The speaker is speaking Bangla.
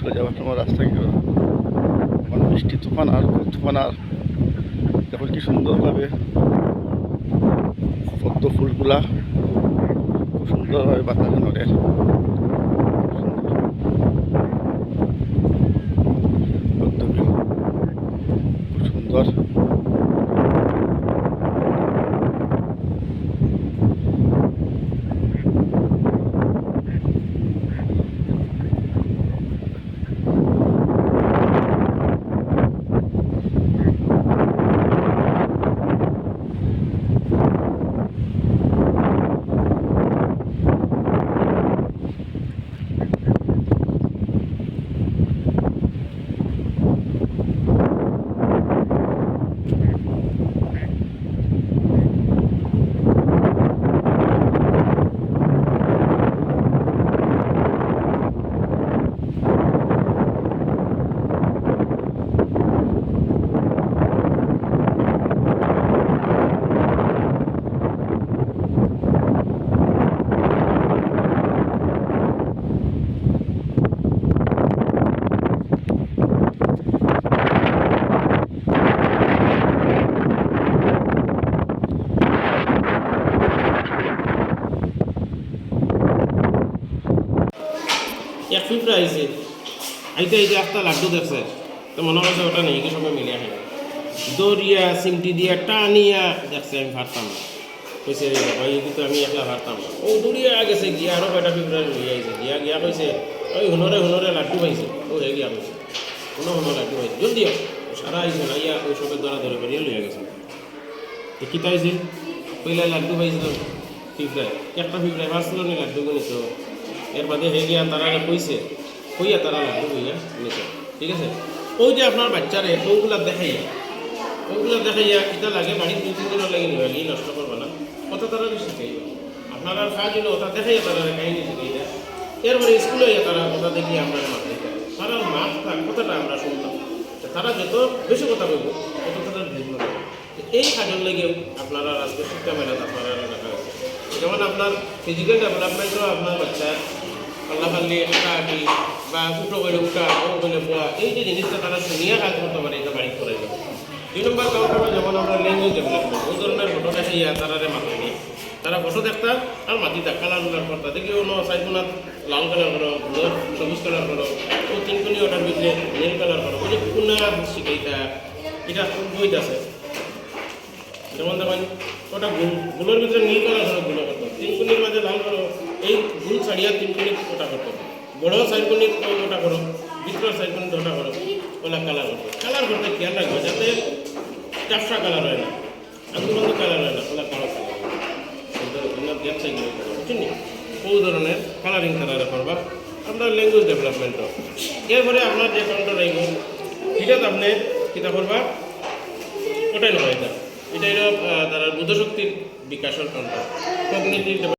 স্কুলে যাওয়ার সময় রাস্তা কি আমার বৃষ্টি তুফান আর তুফান আর দেখুন কি সুন্দরভাবে পদ্ম ফুলগুলা খুব সুন্দরভাবে বাতাসে নড়ে। পদ্মগুলো খুব সুন্দর। এক ফিফরা আইছে আইতে আইতে একটা লাড্ডু দেখছে তো মনে করছে ওটা নেই কি সবাই মিলিয়ে খাই দৌড়িয়া চিমটি দিয়া টানিয়া দেখছে আমি ভাবতাম না কইছে ভাই কিন্তু আমি একলা ভাবতাম না ও দৌড়িয়া গেছে গিয়া আরও কয়টা ফিফরা লইয়া আইছে গিয়া গিয়া কইছে ওই হুনরে লাড্ডু পাইছে ও হে গিয়া কইছে হুনরে লাড্ডু পাইছে জলদি সারা আইছে না ইয়া ওই সবের দ্বারা ধরে করিয়া লইয়া গেছে তো কিতা হয়েছে পইলা লাড্ডু পাইছিল ফিফরায় একটা ফিফরায় ভাবছিল নি লাড্ডু নিত এর বাদে হে গিয়া তারা কইছে কইয়া তারা লাড্ডু কইয়া নিছে ঠিক আছে ওই যে আপনার বাচ্চারে ওগুলা দেখাইয়া এটা লাগে বাড়ির 2-3 দিনের লাগে নিবা গিয়ে নষ্ট করবে না কথা তারা শিখাইবা আপনার আর কাজ হলো ওটা দেখাইয়া তারা কাহিনী শিখাইয়া এরপরে স্কুলে তারা কথা দেখিয়ে আমরা মাথায় তারা মাঠ কথাটা আমরা শুনতাম তারা যত বেশি কথা বলবো তত তারা ভিন্ন এই কাজের লেগেও আপনারা আজকে শিক্ষা মেলাতে আপনারা দেখা গেছে যেমন আপনার ফিজিক্যাল ডেভেলপমেন্টও আপনার বাচ্চার পাল্লাপাল্লি হাঁটাহাঁটি বা উঠো করে উঠা ও বলে বোয়া এই যে জিনিসটা তারা শুনিয়ে কাজ করতে পারে এটা বাড়ি করে যাবে 2 নম্বর কাজ হবে যেমন আমরা ল্যাঙ্গুয়েজ ডেভেলপমেন্ট ওই ধরনের ফটো দেখাইয়া তারারে মাথায় নিয়ে তারা ফটো দেখতা আর মাটিটা কালার উলার করতা দেখি অন্য সাইডগুনার লাল কালার করো সবুজ কালার করো ও 3 কোণী ওটার ভিতরে নীল কালার করো ওই যে কোনা শিখাইতা এটা বইটা আছে যেমন দেখেন ওটা গুলোর ভিতরে নীল কালার করো গুলো করতো 3 কোণীর মাঝে লাল করো এই গুল ছাড়িয়া 3 কোণী ওটা করতো বড় সাইড কোণী ওটা করো ভিতরের সাইড কোণী ওটা করো ওলা কালার করতে খেয়াল রাখবো যাতে চাপসা কালার হয় না আন্দোলন কালার হয় না ওলা কালো কালার বুঝছেন ওই ধরনের কালারিং তারা করবা আপনার ল্যাঙ্গুয়েজ ডেভেলপমেন্টও এরপরে আপনার যে কাউন্টটা রইব এটা তো আপনি কিতা করবা ওটাই নয় এটা হলো তার বুদ্ধশক্তির বিকাশের কাউন্টার কগনিটিভ